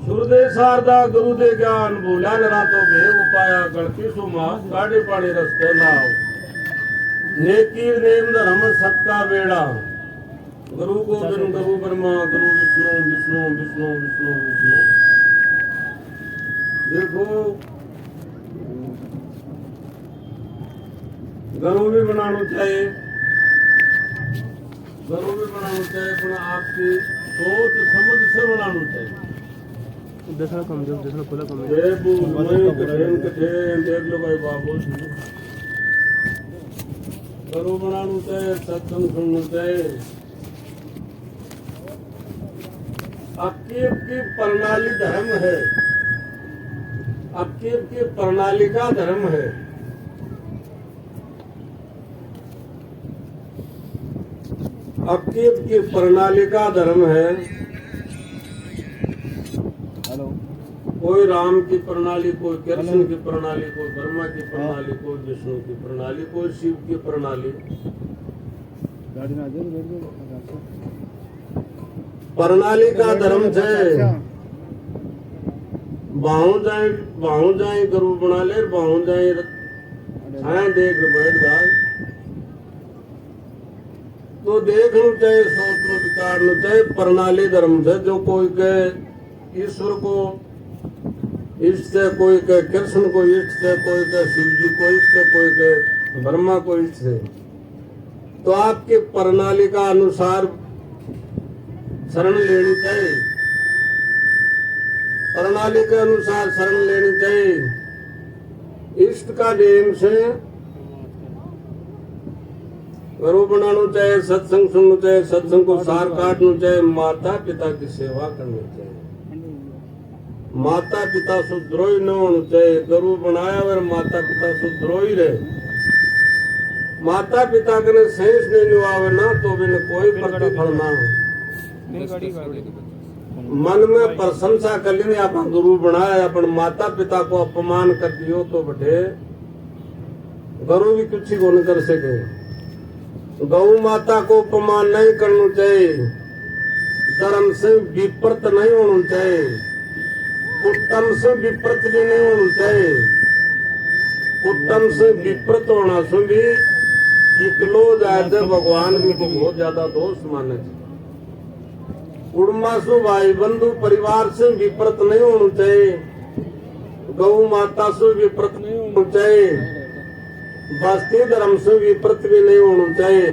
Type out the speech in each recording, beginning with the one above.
सुरदे शारदा गुरुदे ज्ञान भूला न रातों भेद उपाया गणती सुमा काटे पानी रस्ते नाव नेकी नेम धर्म सत्का बेड़ा गुरु गोविंद गुरु ब्रह्मा गुरु विष्णु विष्णु विष्णु विष्णु विष्णु। देखो गुरु भी बनाना चाहिए, गुरु भी बनाना चाहिए, पर आपकी सोच समझ से बनाना चाहिए। देखना कमजोर, देखना खुला कमजोर। देख लो भाई बाबू, गुरु बनाना चाहिए, सत्संग सुनना चाहिए। आपकी प्रणाली धर्म है, आपकी प्रणाली का धर्म है। आपकी प्रणाली का धर्म है। कोई राम की प्रणाली, कोई कृष्ण की प्रणाली, कोई ब्रह्मा की प्रणाली, कोई विष्णु की प्रणाली, कोई शिव की प्रणाली। प्रणाली का धर्म है। बाहू जाए गुरु बना ले, बाहू जाए छाया देख बैठ जाए। तो देखना चाहिए, सोचना विचारना चाहिए। प्रणाली धर्म से जो कोई कहे ईश्वर को इष्ट से, कोई कहे कृष्ण को इष्ट से, कोई कहे शिव जी को इष्ट से, कोई कहे ब्रह्मा को इष्ट से। तो आपके प्रणाली का अनुसार शरण लेनी चाहिए, प्रणाली के अनुसार शरण लेनी चाहिए। इष्ट का नेम से गुरु बनाना चाहिए, सत्संग सुनना चाहिए, सत्संग को सार काटना चाहिए। माता पिता की सेवा करनी चाहिए, माता पिता से द्रोही न होना चाहिए। गुरु बनाया और माता पिता से द्रोही रहे। माता पिता के शेष नहीं निभावे ना तो बिन कोई प्रतिफल ना हो। मन में प्रशंसा कर लेनी, अपन गुरु बनाया, अपन माता पिता को अपमान कर दियो तो बटे गुरु भी कुछ ही नहीं कर सके। गौ माता को अपमान नहीं करना चाहिए, धर्म से विपरीत नहीं होना चाहिए, उत्तम से विपरीत भी नहीं होना चाहिए। उत्तम से विपरीत होना से भी इकलो जाए भगवान भी को बहुत ज्यादा दोष माने। कुड़मा से भाई बंधु परिवार से विपरीत नहीं होना चाहिए, गौ माता से विपरीत नहीं होना चाहिए, बस्ती धर्म से विपरीत भी नहीं होना चाहिए।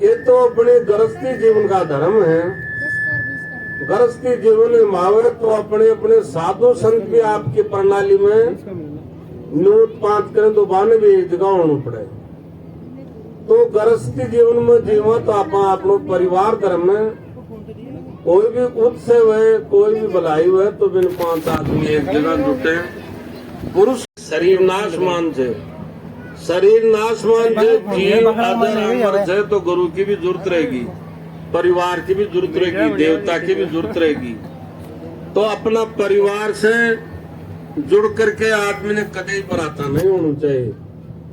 ये तो अपने गृहस्थी जीवन का धर्म है। गृहस्थी जीवन में मावे तो अपने अपने साधु संत भी आपकी प्रणाली में नोट पात करें तो बाने भी एक जगह होना पड़े। तो गृहस्थी जीवन में जीवा तो आप अपनो परिवार धर्म में कोई भी उत्सव है, कोई भी भलाई है तो बिन 5 आदमी एक जगह जुटे। पुरुष शरीर नाशमान से, शरीर नाशमान से जीव अदर अमर से, तो गुरु की भी जरूरत रहेगी, परिवार की भी जरूरत रहेगी, देवता की भी जरूरत रहेगी। तो अपना परिवार से जुड़ करके आदमी ने कदे पराता नहीं होना चाहिए।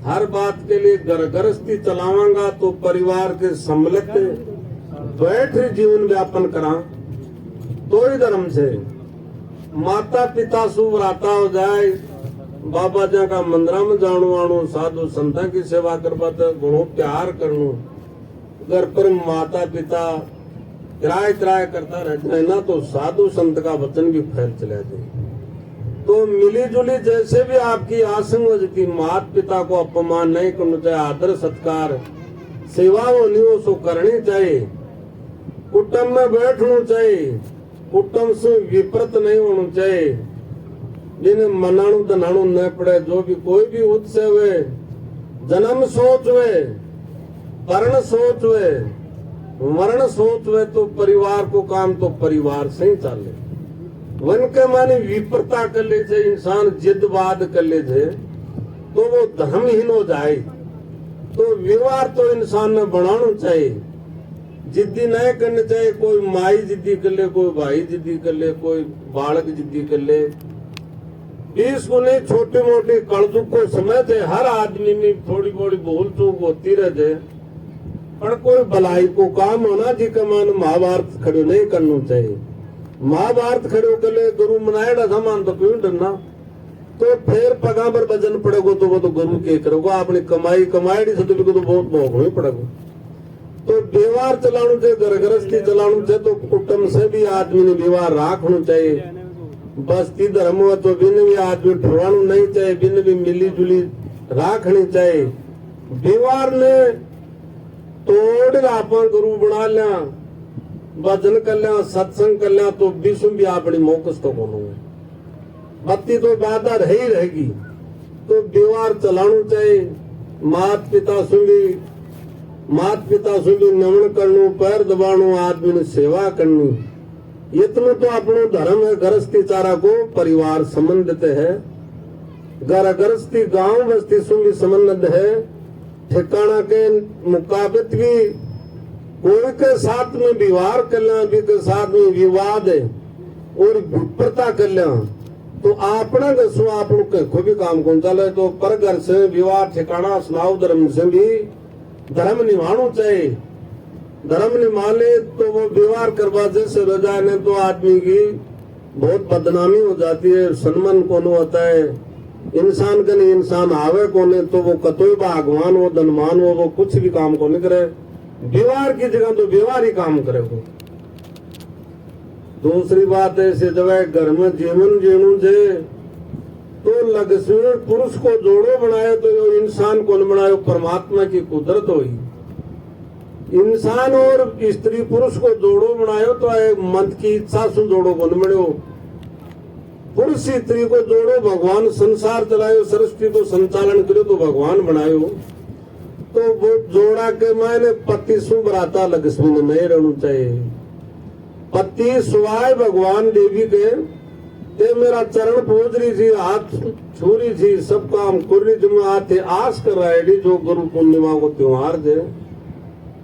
हर बात के लिए गृहस्थी चलावांगा तो परिवार के सम्मिलित बैठ जीवन व्यापन करा तो ही धर्म से। माता पिता सुव्राता हो जाए, बाबा जी का मंदिर में जानो आनो, साधु संता की सेवा करवाते, गुणों प्यार करनो। घर पर माता पिता किराए करता रहता है ना तो साधु संत का वचन भी फैल चला जाए। तो मिली जुली जैसे भी आपकी आसंग की माता पिता को अपमान नहीं करना चाहिए, आदर सत्कार सेवा होनी हो सो करनी चाहिए। कुटुंब में बैठना चाहिए, कुटुंब से विपरीत नहीं होना चाहिए। जिन्हें मनाणु दनाणु न पड़े, जो भी कोई भी उत्सव है, जन्म सोच हुए, वर्ण सोच हुए, मरण सोच हुए, तो परिवार को काम तो परिवार से ही चले। वन के माने विपरीता कर ले थे, इंसान जिद्दबाद कर ले थे तो वो धर्महीन हो जाए। तो व्यवहार तो इंसान ने बनाना चाहिए, जिद्दी नहीं करनी चाहिए। कोई माई जिद्दी कर ले, कोई भाई जिद्दी कर ले, कोई बालक जिद्दी कर ले। इसको नहीं, छोटी मोटी कलजुग को समय थे, हर आदमी में थोड़ी बड़ी भूल चूक होती रहते। पर कोई भलाई को काम होना जी का मान महाभारत खड़ो नहीं करना चाहिए। महाभारत खड़ो कर ले गुरु मनाएगा था मान तो क्यों डरना, तो फिर पगा पर वजन पड़ेगा तो वो तो गुरु के करोगे, आपने कमाई कमाई से तो बहुत भोगना ही पड़ेगा। तो व्यवहार चलाना चाहिए, घर गृहस्थी चलाना चाहिए, तो कुटुंब से भी आदमी ने व्यवहार रखना चाहिए। बस्ती धर्म हुआ तो बिन भी आदमी ठुराना नहीं चाहिए, बिन भी मिली जुली रखनी चाहिए। व्यवहार ने तोड़ आप गुरु बना लिया, भजन कर लिया, सत्संग कर लिया, तो विश्व भी अपनी मोकस तो कौन होगा, बत्ती तो बाधा रही रहेगी। तो व्यवहार चलाना चाहिए। मात पिता से भी नमन करनो, पैर दबानो, आदमी ने सेवा करनी, इतना तो अपनो धर्म है। गृहस्थी चारा को परिवार संबंधित है, घर गृहस्थी गांव बस्ती से भी संबंधित है। ठिकाना के मुकाबित भी कोई के साथ में विवाह कर लिया, भी के साथ में विवाद है और विप्रता कर लिया, तो अपना गसो आप लोग को भी काम कौन चले। तो पर घर से विवाह ठिकाना सुनाओ, धर्म से भी धर्म निभाना चाहिए। धर्म निभा ले तो वो व्यवहार करवा जैसे रजा ने तो आदमी की बहुत बदनामी हो जाती है, सम्मान कौन होता है। इंसान का नहीं इंसान आवे कोने, तो वो कतोई भगवान हो धनमान हो, वो कुछ भी काम को नहीं करे। व्यवहार की जगह तो व्यवहार ही काम करे वो। दूसरी बात ऐसे जब घर में जीवन जीणु जे तो लक्ष्मी पुरुष को जोड़ो बनाए, तो यो इंसान कौन बनायो, परमात्मा की कुदरत हुई। इंसान और स्त्री पुरुष को जोड़ो बनायो तो एक मन की इच्छा से जोड़ो कौन बनो। पुरुष स्त्री को जोड़ो, भगवान संसार चलायो, सृष्टि को संचालन करो तो भगवान बनायो। तो वो जोड़ा के मैंने पति सुभराता लक्ष्मी ने नहीं रहना चाहिए। पति सुवाय भगवान देवी के ते मेरा चरण पूज रही थी, हाथ छू रही थी, सब काम कर रही थी, मैं आते आस कर रहा है जो गुरु पूर्णिमा को त्योहार दे,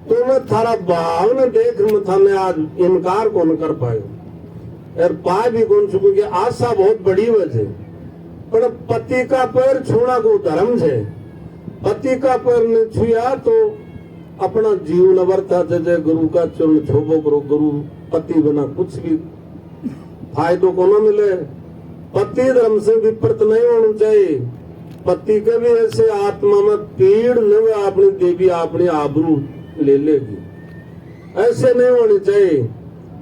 तो मैं थारा भाव ने देख मैं थाने आज इनकार कौन कर पायो और पाए भी कौन चुके कि आशा बहुत बड़ी वजह। पर पति का पैर छूना को धर्म है, पति का पैर ने छुआ तो अपना जीवन अवर्था जय गुरु का चरण छोबो करो। गुरु पति बिना कुछ भी फायदो को न मिले। पति धर्म से विपरीत नहीं होना चाहिए। पति के भी ऐसे आत्मा में पीड़ न अपनी देवी अपनी आबरू ले लेगी, ऐसे नहीं होनी चाहिए।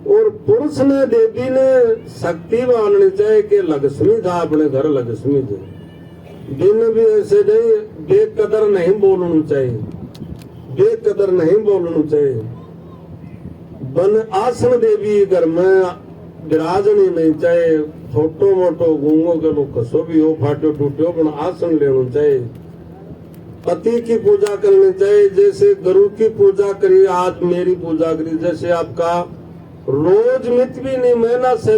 और पुरुष ने देवी ने शक्ति माननी चाहिए कि लक्ष्मी था अपने घर लक्ष्मी थे, दिन भी ऐसे नहीं बेकदर नहीं बोलना चाहिए, बेकदर नहीं बोलना चाहिए। बन आसन देवी घर में विराजनी नहीं चाहिए। छोटो मोटो गूंगो के लोग कसो भी हो, फाटो टूटो, पण आसन लेना चाहिए। पति की पूजा करनी चाहिए, जैसे गुरु की पूजा करी, आज मेरी पूजा करी। जैसे आपका रोज मित भी नहीं, महीना से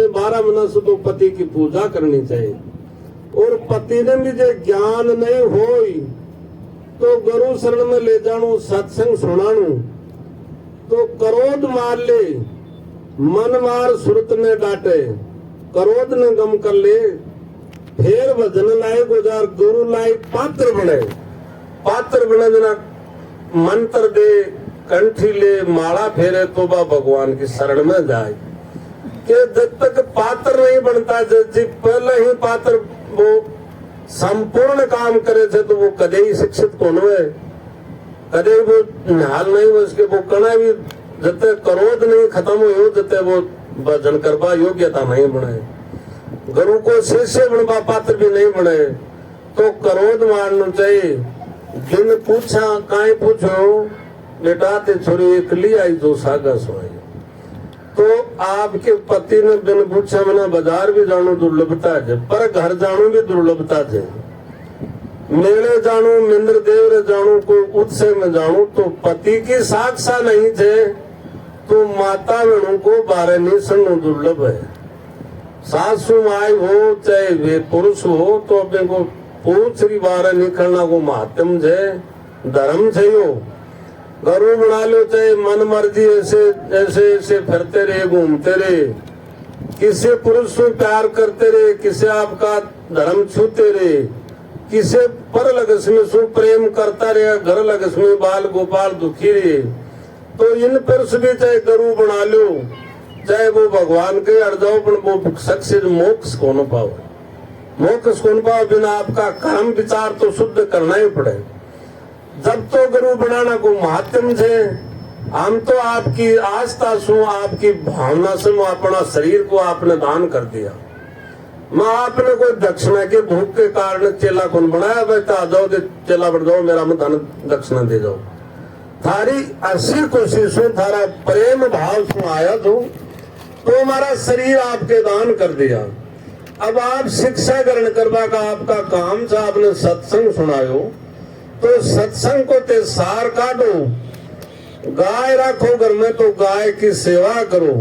12 महीना से तो पति की पूजा करनी चाहिए। और पति ने भी जो ज्ञान नहीं हो तो गुरु शरण में ले जानो, सत्संग सुनानु, तो क्रोध मार ले, मन मार सुरत ने डांटे, क्रोध ने गम कर ले, फिर भजन लाए गुजार, गुरु लाए पात्र बने, पात्र बने बिना मंत्र दे, कंठी ले, माला फेरे तो बा भगवान की शरण में जाए। कि जब तक पात्र नहीं बनता, जी पहले ही पात्र वो संपूर्ण काम करे थे तो वो कदे ही शिक्षित कौन हुए, कदे वो निहाल नहीं हुए। उसके वो कना भी जते क्रोध नहीं खत्म हो, जते वो भजन करवा योग्यता नहीं बने, गुरु को शिष्य बनवा पात्र भी नहीं बने। तो क्रोध मारना चाहिए। जिन पूछा काई पूछो बेटा ते छोरी एकली आई जो सागा सोई, तो आपके पति ने बिन पूछा मना बाजार भी जानो दुर्लभता है, पर घर जानो भी दुर्लभता है। मेले जानो, मिंद्र देव रे जानो, कोई उत्सव में जानो, तो पति की साक्षा नहीं थे तो माता बहनों को बारह नहीं सुनना दुर्लभ है। सासू माई हो चाहे वे पुरुष हो, तो अपने को पूछरी बारह निकलना को महात्म है, धर्म है। यो गुरु बना लो, चाहे मन मर्जी ऐसे ऐसे ऐसे फिरते रहे, घूमते रहे, किसी पुरुष से प्यार करते रहे, किसी आपका धर्म छूते रहे, किसे पर लगस्मी सु प्रेम करता रहे घर लगस्मी बाल गोपाल दुखी रहे, तो इन पर भी चाहे गुरु बना लो, चाहे वो भगवान के अड़ जाओ, पर वो सक्सेस मोक्ष को न पाओ। मोक्ष को न पाओ बिना आपका कर्म विचार तो शुद्ध करना ही पड़े। जब तो गुरु बनाना को महात्म से हम तो आपकी आस्था सु आपकी भावना से अपना शरीर को आपने दान कर दिया। मैं आपने कोई दक्षिणा के भूख के कारण चेला कौन बनाया, बैठा आ जाओ चेला बढ़ जाओ, मेरा में धन दक्षिणा दे जाओ। थारी ऐसी कोशिश हो, थारा प्रेम भाव से आया तो हमारा शरीर आपके दान कर दिया। अब आप शिक्षा ग्रहण करवा का आपका काम था, आपने सत्संग सुनायो, तो सत्संग को ते सार काटो, गाय रखो घर में तो गाय की सेवा करो।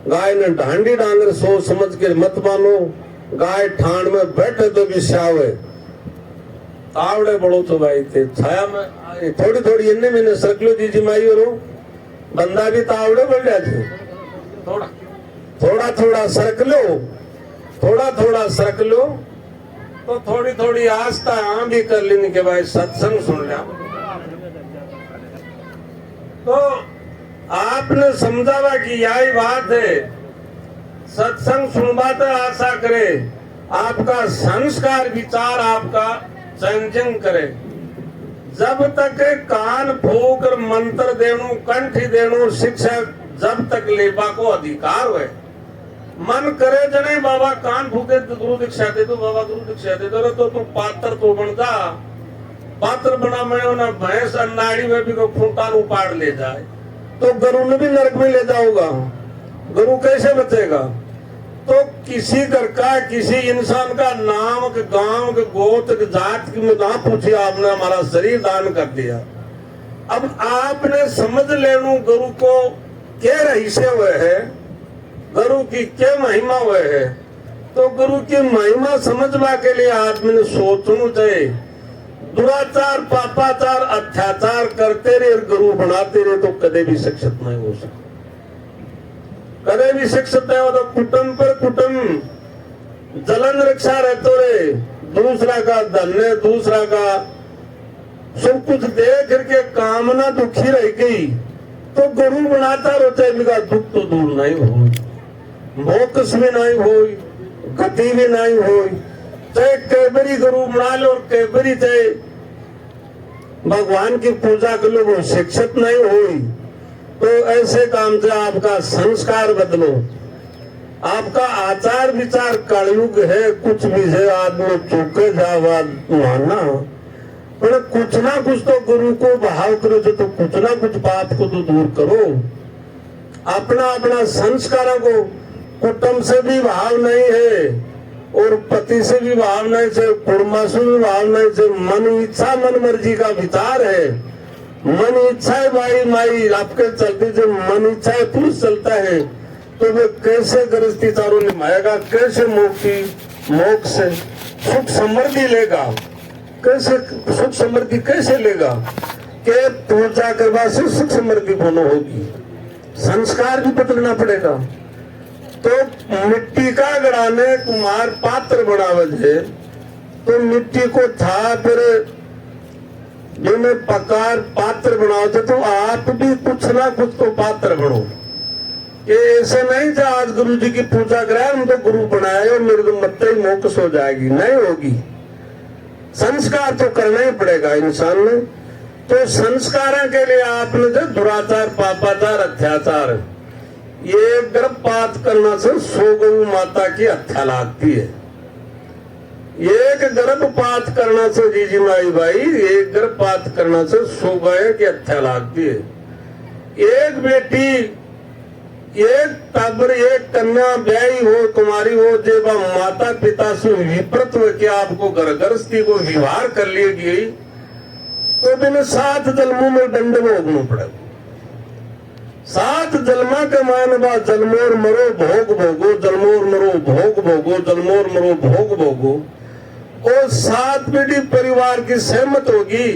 गाय ने ढांडी डांगर सोच समझ के मत मानो, गाय ठाण में बैठे तो भी शावे। तावड़े बड़ो तो भाई थे छाया में थोड़ी थोड़ी इन्ने मैंने सरकलो जी माई और बंदा भी तावड़े बढ़ जाते, थोड़ा थोड़ा सरक लो, थोड़ा थोड़ा सरक लो, तो थोड़ी थोड़ी आस्था यहाँ भी कर लेने के बाद सत्संग सुन लिया। तो आपने समझावा कि यही बात है, सत्संग सुनवा तो आशा करे, आपका संस्कार विचार आपका चंचन करे। जब तक कान फूक मंत्र देणु कंठी देणु शिक्षा जब तक लेबा को अधिकार है, मन करे जने बाबा कान फूके तो गुरु दीक्षा दे दो, बाबा गुरु दीक्षा दे दो, तो तू पात्र तो बन जा, पात्र बना मैं ना भैंस अन्नाड़ी में भी को खूंटा उपाड़ ले जाए तो गुरु ने भी नरक में ले जाओगा, गुरु कैसे बचेगा। तो किसी घर का किसी इंसान का नाम के गांव के गोत्र के जात की में ना पूछे, आपने हमारा शरीर दान कर दिया। अब आपने समझ लेनु गुरु को क्या रहस्य हुए है, गुरु की क्या महिमा हुए है, तो गुरु की महिमा समझवा के लिए आदमी ने सोचना चाहिए। दुराचार पापाचार अत्याचार करते रहे गुरु बनाते रहे तो कदे भी शिक्षित नहीं हो सकते, कदे भी शिक्षित नहीं हो। तो कुटुंब पर कुटुंब जलन रक्षा रहते रहे, दूसरा का धन्य दूसरा का सब कुछ देख करके कामना दुखी रह गई, तो गुरु बनाता रहता है, दुख तो दूर नहीं हो, मोक्ष भी नहीं हो, गति भी नहीं हो। चाहे कैबरी गुरु बना लो और कैबरी चाहे भगवान की पूजा कर लो, वो शिक्षित नहीं हुई। तो ऐसे काम से आपका संस्कार बदलो, आपका आचार विचार कलयुग है, कुछ भी है आदमी चूके जावा मानना, पर कुछ ना कुछ तो गुरु को भाव करो, तो कुछ ना कुछ बात को तो दूर करो। अपना अपना संस्कारों को कुटुंब से भी भाव नहीं है और पति से भी भाव नहीं से, कुर्मा से भी भाव नहीं से, मन इच्छा मन मर्जी का विचार है। मन इच्छा है भाई माई आपके चलते जब मन इच्छा है पुरुष चलता है, तो वो कैसे गृहस्थी चारों निभाएगा, कैसे मुक्ति मोक्ष सुख समृद्धि लेगा, कैसे सुख समृद्धि कैसे लेगा, के पूजा करवा से सुख समृद्धि पूर्ण होगी। संस्कार भी बदलना पड़ेगा। तो मिट्टी का गड़ाने कुमार पात्र बनावत है, तो मिट्टी को था फिर जो मैं पकार पात्र बनाओ थे, तो आप भी कुछ ना कुछ तो पात्र बनो। ये ऐसे नहीं था आज गुरु जी की पूजा कराए हम तो गुरु बनाए और मेरे को मत ही मोक्ष हो जाएगी, नहीं होगी। संस्कार तो करना ही पड़ेगा इंसान ने। तो संस्कारों के लिए आपने जो दुराचार पापाचार अत्याचार, ये गर्भपात करना से 100 गौ माता की हत्या लगती है। एक गर्भपात करना से जीजी माई भाई, एक गर्भपात करना से 100 गाय की हत्या लगती है। एक बेटी एक टाबर एक कन्या ब्याही हो तुम्हारी हो, जब माता पिता से विपरीत हो के आपको गृहस्थी को विवाह कर ली गई, तो बिना 7 जन्मों में दंड भोगना पड़ेगा। 7 जन्मा के मान बा जन्मोर मरो भोग भोगो, जन्मोर मरो भोग भोगो, जन्मोर मरो भोग भोगो। और 7 पीढ़ी परिवार की सहमत होगी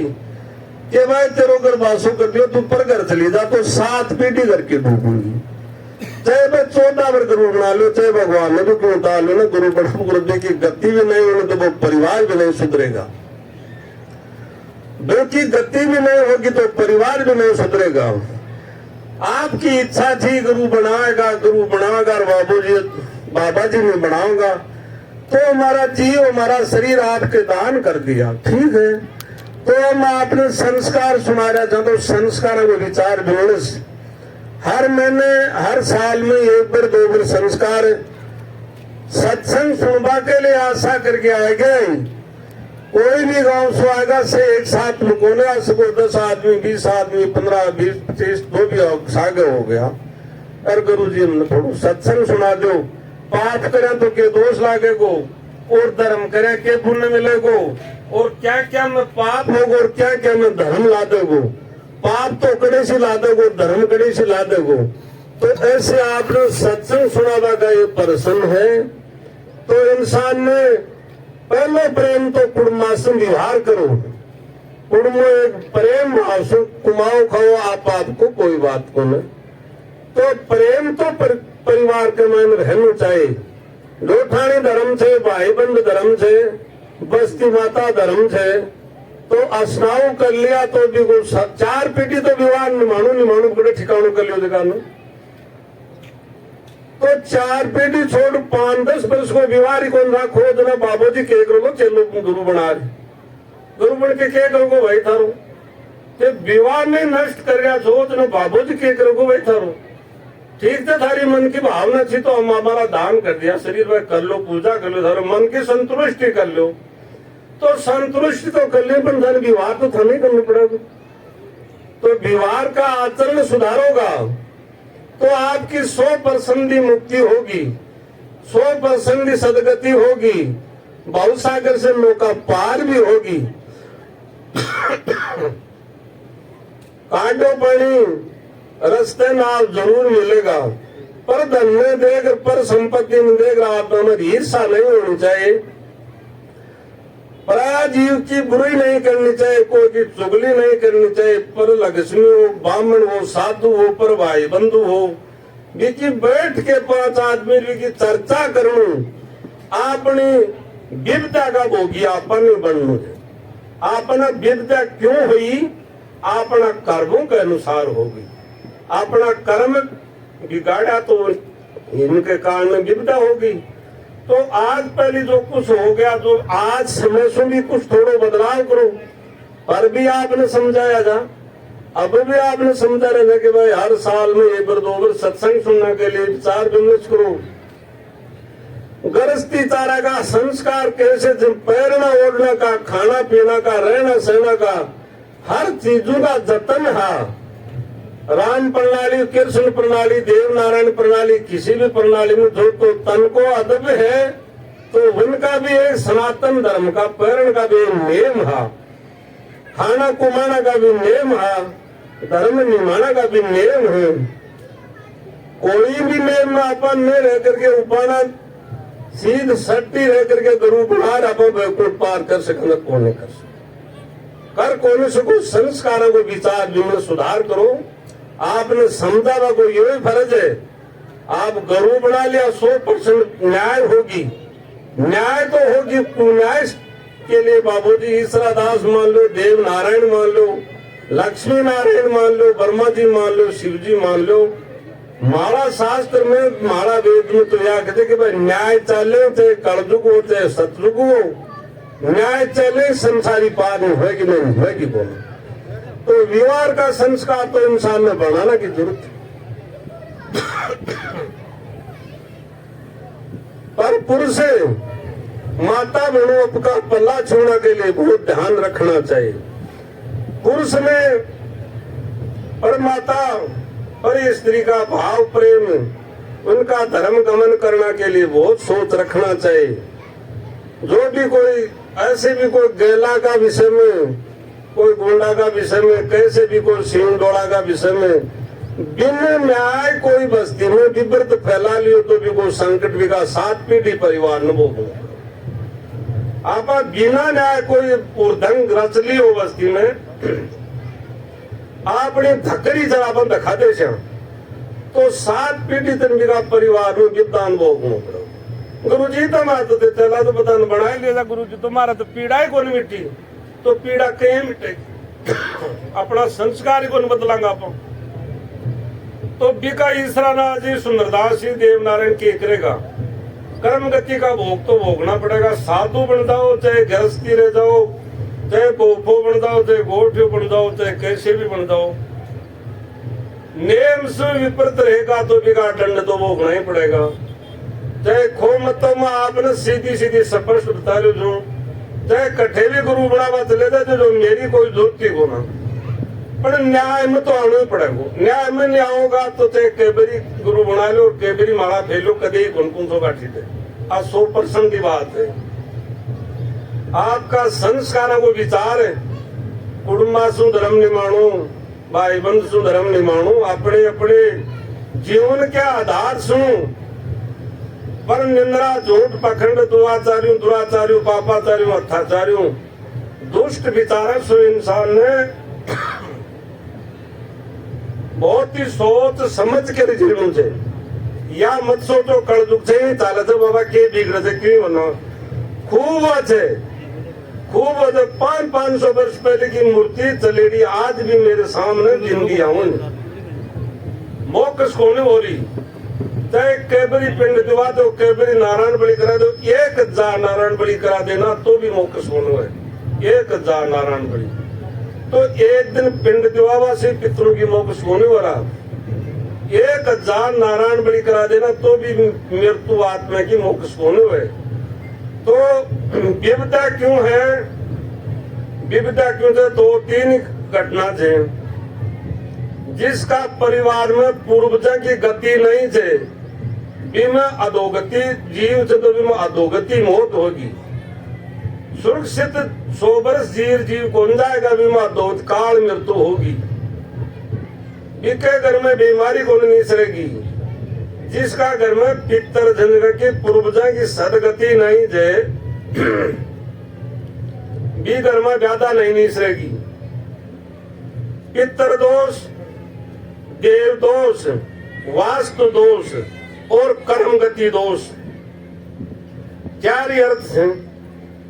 कि भाई तेरो गर्भाशो कर दियो तू पर घर चली जा, तो 7 पीढ़ी घर की डूबेगी। चाहे भाई 14 बार गुरु बना लो, चाहे भगवान ने भी क्यों डालो ना गुरु पर, गुरुदेव की गति भी नहीं होने तो वो परिवार भी नहीं सुधरेगा। क्योंकि गति भी नहीं होगी तो परिवार भी नहीं सुधरेगा। आपकी इच्छा थी गुरु बनाएगा और बाबा जी ने बनाऊंगा, तो हमारा जीव हमारा शरीर आपके दान कर दिया, ठीक है। तो हम आपने संस्कार सुना रहा था, तो संस्कार को विचार विमर्श हर महीने हर साल में एक बार दो बार संस्कार सत्संग सुनवा के लिए आशा करके आएगा। कोई भी गांव से आएगा से एक साथ में कोने आ सको, 10 आदमी 20 आदमी 15 20 30 तो भी सागे हो गया। और गुरु जी हमने थोड़ा सत्संग सुना दो, पाप करें तो के दोष लागेगो, और धर्म करें के पुण्य मिलेगो, और क्या क्या में पाप होगा और क्या क्या में धर्म ला देगो। पाप तो कड़े से ला देगो, धर्म कड़े से ला देगो। तो ऐसे आपने सत्संग सुनावा का ये प्रश्न है। तो इंसान ने पहले प्रेम तो कुड़मासम व्यवहार करो, कुड़मो एक प्रेम भाव से कुमाओ खाओ आपको कोई बात को नहीं। तो प्रेम तो परिवार के मन रहना चाहिए। लोठानी धर्म से, भाई बंद धर्म से, बस्ती माता धर्म से, तो स्नाव कर लिया तो भी 4 पीढ़ी तो विवाह निमाणु बड़े ठिकानों कर लियो दुकान। तो 4 पीढ़ी छोड़ 5-10 वर्ष को विवाह कौन रखो ना बाबू जी के करो चलो गुरु बना रहे, गुरु बन के क्या करोगे भाई थारो, ते विवाह ने नष्ट कर गया सोच ना बाबू जी के करोगे भाई थारो। ठीक है, थारी मन की भावना थी तो हम हमारा दान कर दिया, शरीर में कर लो, पूजा कर लो, थारो मन की संतुष्टि कर लो। तो संतुष्टि तो कर ले, पर धन विवाह तो था नहीं करना पड़ेगा। तो विवाह का आचरण सुधारोगा तो आपकी 100% मुक्ति होगी, 100% सदगति होगी, भवसागर से नौका पार भी होगी। कांटो पानी रास्ते नाल जरूर मिलेगा, पर धन में देख, पर संपत्ति में देख, आत्मा में ईर्षा नहीं होनी चाहिए। पराया जीव की बुराई नहीं करनी चाहिए, कोई की चुगली नहीं करनी चाहिए। पर लक्ष्मी हो, ब्राह्मण हो, साधु हो, पर भाई बंधु हो, बिकी बैठ के 5 आदमी की चर्चा करूं, अपनी विपदा का भोगी आपन नहीं बनू। अपना विपदा क्यों हुई? अपना कर्मों के अनुसार होगी। अपना कर्म बिगाड़ा तो इनके कारण विपदा होगी। तो आज पहले जो कुछ हो गया, जो आज समय से भी कुछ थोड़ा बदलाव करो। पर भी आपने समझाया था, अब भी आपने समझा रहे थे कि भाई हर साल में 1 बार 2 बार सत्संग सुनने के लिए विचार विमर्श करो। गृहस्थी चारा का संस्कार कैसे, पैरना ओढ़ने का, खाना पीना का, रहना सहना का, हर चीजों का जतन है। राम प्रणाली, कृष्ण प्रणाली, देव नारायण प्रणाली, किसी भी प्रणाली में जो तो तन को अदब है, तो उनका भी एक सनातन धर्म का पैरण का भी नेम है, खाना कुमाना का भी नेम है, धर्म निमाना का भी नेम है। कोई भी नेम में अपन नहीं रह करके उपाना सीध सट्टी रह करके गुरु बना अपन पार कर सकना कौन नहीं कर सकता। कर कौन सको संस्कारों को विचार विमर्श सुधार करो। आपने समझावा को यही फर्ज है। आप गुरु बना लिया 100% न्याय होगी, न्याय तो होगी। न्याय के लिए बाबूजी ईश्वरा दास मान लो, देव नारायण मान लो, लक्ष्मी नारायण मान लो, ब्रह्मा जी मान लो, शिव जी मान लो। मारा शास्त्र में, मारा वेद में तो यह कहते कि भाई न्याय चले, चाहे कलयुग हो चाहे सतयुग हो, न्याय चले, संसारी पार में होगी नहीं होगी बोलो। तो विवाह का संस्कार तो इंसान में बढ़ाना की जरूरत है। पर पुरुष माता बहनों का पल्ला छोड़ने के लिए बहुत ध्यान रखना चाहिए। पुरुष में पर माता पर स्त्री का भाव प्रेम, उनका धर्म गमन करने के लिए बहुत सोच रखना चाहिए। जो भी कोई ऐसे भी कोई गैला का विषय में, कोई गुंडा का विषय में, कैसे भी कोई सिंह डोड़ा का विषय में बिना न्याय कोई बस्ती में विपरीत फैला लियो तो भी कोई संकट भी का 7 पीढ़ी परिवार न भोगो। आप बिना न्याय कोई उर्धंग रच लियो बस्ती में, आपने धकरी जरा दिखा दे तो 7 पीढ़ी तक का परिवार में विद्वान भोगना पड़ो। गुरु जी तुम्हारा तो चला तो बता बना लिया गुरु जी, तुम्हारा तो पीड़ा ही कौन मिट्टी, तो पीड़ा कहीं मिटेगी। अपना संस्कार को बदलांगा आप तो बिका ईसरा ना जी सुंदरदास जी देवनारायण के करेगा कर्म गति का भोग तो भोगना पड़ेगा। साधु बन जाओ चाहे गृहस्थी रह जाओ चाहे बोफो बन जाओ चाहे गोठियो बन जाओ चाहे कैसे भी बन जाओ, नेम से विपरीत रहेगा तो बिका दंड तो भोगना ही पड़ेगा। चाहे खो मतों में आपने सीधी सीधी स्पष्ट बता रहे जो चाहे कट्ठे भी गुरु बनावा चले जाए जो मेरी कोई जरूरत ही को ना, पर न्याय में तो आना ही पड़ेगा। न्याय में नहीं आओगा तो चाहे केबरी गुरु बना लो और केबरी माला फेलो कदे गुनकुन सो बैठी थे। आज 100% की बात है। आपका संस्कार को विचार है कुटुंबासु धर्म निमाणो भाई बंधु धर्म निमाणो अपने अपने जीवन के आधार सुनो पर निंद्रा झूठ पखंड दुराचार्यों दुराचार्यों पापाचार्यों अत्याचार्यों दुष्ट विचारक सो इंसान ने बहुत ही सोच समझ कर जीवन से या मत सोचो कल दुख से ही चाले थे बाबा के बिगड़ से क्यों बना खूब अच्छे खूब 500 वर्ष पहले की मूर्ति चलेगी आज भी मेरे सामने जिंदगी आऊं मोक्ष कोने हो रही चाहे केबरी पिंड दिवा दो केबरी नारायण बलि करा दो 1000 नारायण बलि करा देना तो भी मोक्ष कोने है 1000 नारायण बलि तो एक दिन पिंड दिवावा से पितरों की मोक्ष होने वाला 1000 नारायण बलि करा देना तो भी मृत्यु आत्मा की मोक्ष होने हुए। तो विविधता क्यों है? विविधता क्यों है? 2-3 घटना थे जिसका परिवार में पूर्वजा की गति नहीं थे बीमा अधोगति जीव से तो बीमा अधोगति मौत होगी। सुरक्षित 100 वर्ष जीव कौन जाएगा बीमा दो काल मृत्यु होगी। इनके घर में बीमारी कौन नहीं सरेगी जिसका घर में पितर जनक के पूर्वजा की सदगति नहीं जे भी घर में ज्यादा नहीं सरेगी। पितर दोष देव दोष वास्तु दोष और कर्म गति दोष 4 अर्थ हैं।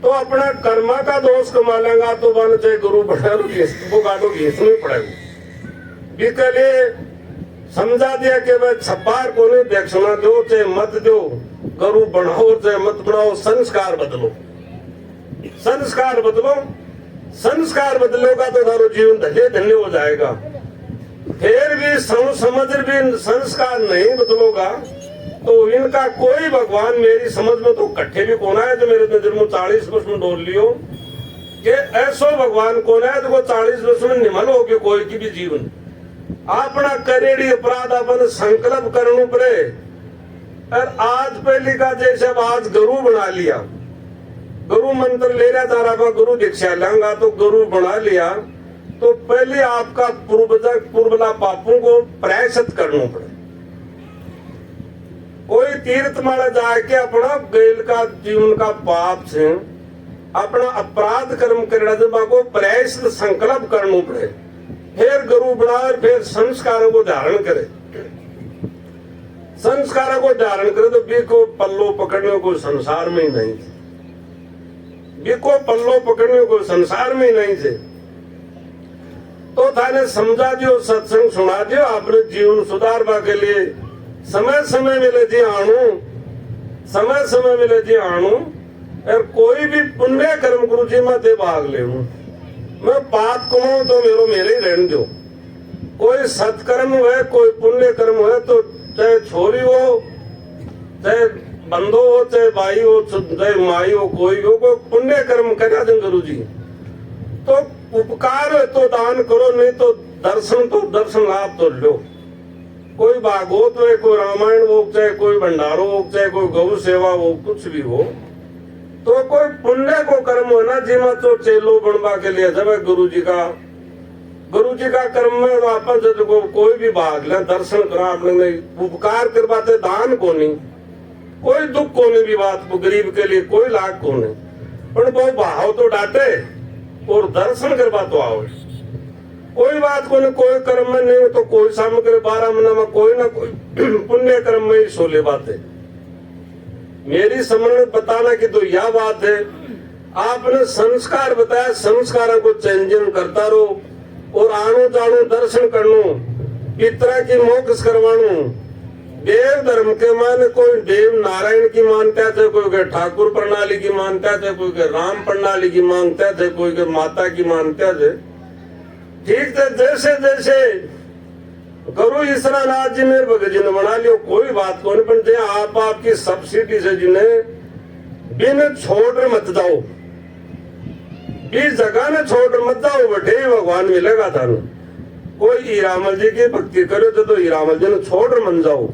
तो अपना कर्मा का दोष कमा लेगा तो बन चाहे गुरु बना वो गाड़ो घीसना पड़ेगा। इसके लिए समझा दिया कि भाई छपार को नहीं देखना दो चाहे मत दो गुरु बनाओ चाहे मत बनाओ संस्कार बदलो संस्कार बदलो संस्कार बदलोगा तो तारो जीवन धन्य धन्य हो जाएगा। फिर भी समझ भी संस्कार नहीं बदलोगा तो इनका कोई भगवान मेरी समझ में तो कट्ठे भी कौन है जो मेरे नजर में 40 वर्ष में डोल लियो कि ऐसा भगवान कौन है जो 40 वर्ष में निमल हो गया कोई की भी जीवन अपना करेड़ी अपराध अपन संकल्प करने पड़े। और आज पहली का जैसे आज गुरु बना लिया गुरु मंत्र ले रहा था रहा गुरु दीक्षा लेंगा तो गुरु बना लिया तो पहले आपका पूर्वला पापों को प्रायश्चित करना पड़े। कोई तीर्थ माला जाके अपना गेल का जीवन का पाप से अपना अपराध कर्म करना को प्रायश्चित संकल्प करना पड़े फिर गुरु बना फिर संस्कारों को धारण करे। संस्कारों को धारण करे तो बिको पल्लो पकड़ने को संसार में ही नहीं थे बिको पल्लो पकड़ने को संसार में ही नहीं थे। तो थाने समझा दियो सत्संग सुना दियो आपने जीवन सुधारवा के लिए समय समय मिले जी आणु समय समय मिले जी आणु और कोई भी पुण्य कर्म गुरु जी में दे भाग ले मैं पाप कमाऊं तो मेरे ही रहने दो। कोई सत्कर्म है कोई पुण्य कर्म है तो चाहे छोरी हो चाहे बंधो हो चाहे भाई हो चाहे माई हो कोई पुण्य कर्म करा दें गुरु जी तो उपकार है तो दान करो नहीं तो दर्शन लाभ तो लो। कोई भागवत हो कोई रामायण हो चाहे कोई भंडारो हो चाहे कोई गौ सेवा हो कुछ भी हो तो कोई पुण्य को कर्म हो ना जिमा तो चेलो बनवा के लिए जब गुरु जी का कर्म में वापस को कोई भी भाग ले दर्शन करा आपने उपकार करवाते दान को नहीं कोई दुख को नहीं भी बात को गरीब के लिए कोई लाख को नहीं पर वो भाव तो डांटे और दर्शन करवा तो आओ कोई बात को नहीं कोई कर्म में नहीं तो कोई सामग्री 12 महीना में कोई ना कोई पुण्य कर्म में ही सोले बात है। मेरी समझ में बताना की तो यह बात है आपने संस्कार बताया, संस्कारों को चेंजिंग करता रहो और आणु जाणु दर्शन करनो, पितरा की मोक्ष करवाणु। देव धर्म के माने कोई देव नारायण की मानता है, कोई के ठाकुर प्रणाली की मानता है, कोई के राम प्रणाली की मानता है, कोई के माता की मानता है। ठीक है, जैसे जैसे गुरु ईश्वरनाथ जी ने भगत जी ने बना लियो, कोई बात को नहीं, पर जे आप आपकी सब्सिडी से जिन्हें बिन छोड़ मत जाओ, इस जगह ने छोड़ मत जाओ, बटे भगवान मिलेगा थानू। कोई हीरामल जी की भक्ति करे तो हीरामल जी ने छोड़ मन जाओ।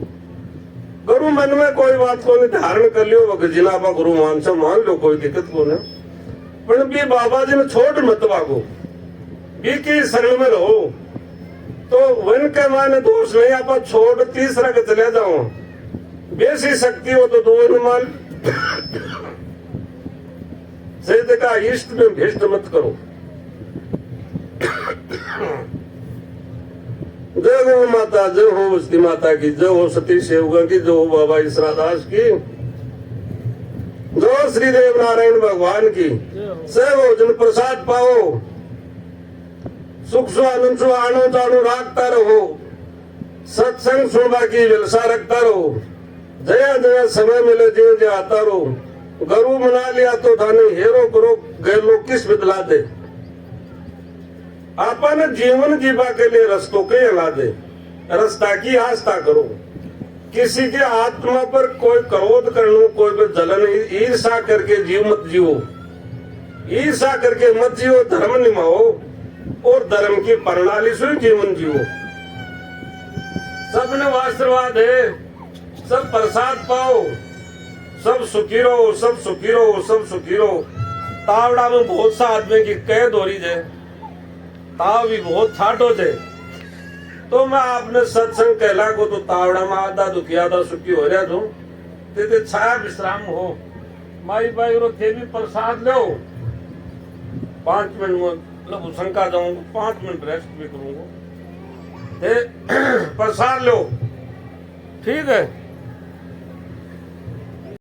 गुरु मन में कोई बात को नहीं, धारण कर लियो, भगत जी ना गुरु मान से मान लो, कोई दिक्कत को नहीं, पर भी बाबा जी ने छोड़ मत भागो, बी की शरण में रहो। तो वन के माने दोष नहीं, आप छोड़ तीसरा के चले जाओ, बेसी शक्ति हो तो दो अनुमान से का इष्ट में भ्रष्ट मत करो। जय गौ माता, जय हो उसकी माता की, जय हो सती सेवका की, जय हो बाबा ईश्वरदास की, जय श्री देव नारायण भगवान की। सेवो जन प्रसाद पाओ, सुख स्वानंद सु आणु जाणु राखता रहो, सत्संग सुनवा की जलसा रखता रहो, जया जया समय मिले जीव जे आता रहो। गुरु मना लिया तो थाने हेरो करो, गैर लोग किस बदला दे। आपन जीवन जीवा के लिए रस्तों के हिला दे, रास्ता की आस्था करो। किसी के आत्मा पर कोई क्रोध करनो, कोई पर जलन ईर्षा करके जीव मत जियो, ईर्षा करके मत जियो, धर्म निभाओ और धर्म की प्रणाली से जीवन जियो। सबने आशीर्वाद है, सब प्रसाद पाओ, सब सुखी रहो, सब सुखी रहो, सब सुखी रहो। तावड़ा में बहुत सा आदमी की कैद हो रही है, ताव भी बहुत ठाटो थे, तो मैं आपने सत्संग कहला को तो तावड़ा में आधा दुखी आधा सुखी हो रहा था, ते छाया विश्राम हो। माई भाई रो थे भी प्रसाद लो, 5 मिनट में मतलब शंका जाऊंगा, 5 मिनट रेस्ट भी करूंगा, प्रसाद लो, ठीक है।